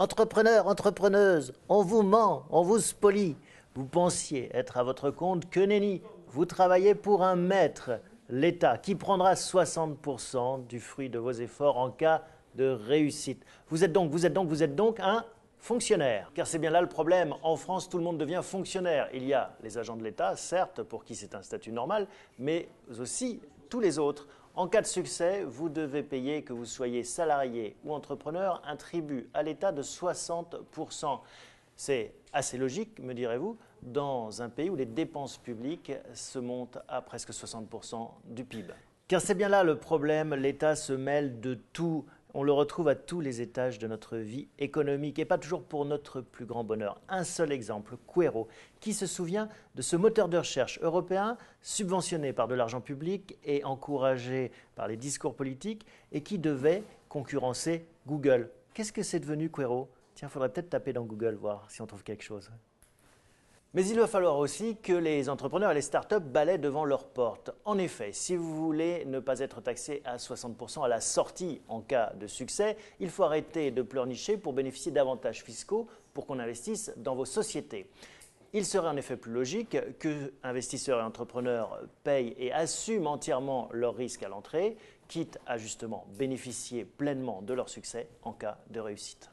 Entrepreneurs, entrepreneuses, on vous ment, on vous spolie. Vous pensiez être à votre compte, que nenni. Vous travaillez pour un maître, l'État, qui prendra 60% du fruit de vos efforts en cas de réussite. Vous êtes donc un fonctionnaire. Car c'est bien là le problème. En France, tout le monde devient fonctionnaire. Il y a les agents de l'État, certes, pour qui c'est un statut normal, mais aussi tous les autres. En cas de succès, vous devez payer, que vous soyez salarié ou entrepreneur, un tribut à l'État de 60%. C'est assez logique, me direz-vous, dans un pays où les dépenses publiques se montent à presque 60% du PIB. Car c'est bien là le problème, l'État se mêle de tout. On le retrouve à tous les étages de notre vie économique et pas toujours pour notre plus grand bonheur. Un seul exemple, Quero, qui se souvient de ce moteur de recherche européen subventionné par de l'argent public et encouragé par les discours politiques et qui devait concurrencer Google. Qu'est-ce que c'est devenu Quero? Tiens, il faudrait peut-être taper dans Google, voir si on trouve quelque chose. Mais il va falloir aussi que les entrepreneurs et les startups balaient devant leurs portes. En effet, si vous voulez ne pas être taxé à 60% à la sortie en cas de succès, il faut arrêter de pleurnicher pour bénéficier d'avantages fiscaux pour qu'on investisse dans vos sociétés. Il serait en effet plus logique que investisseurs et entrepreneurs payent et assument entièrement leurs risques à l'entrée, quitte à justement bénéficier pleinement de leur succès en cas de réussite.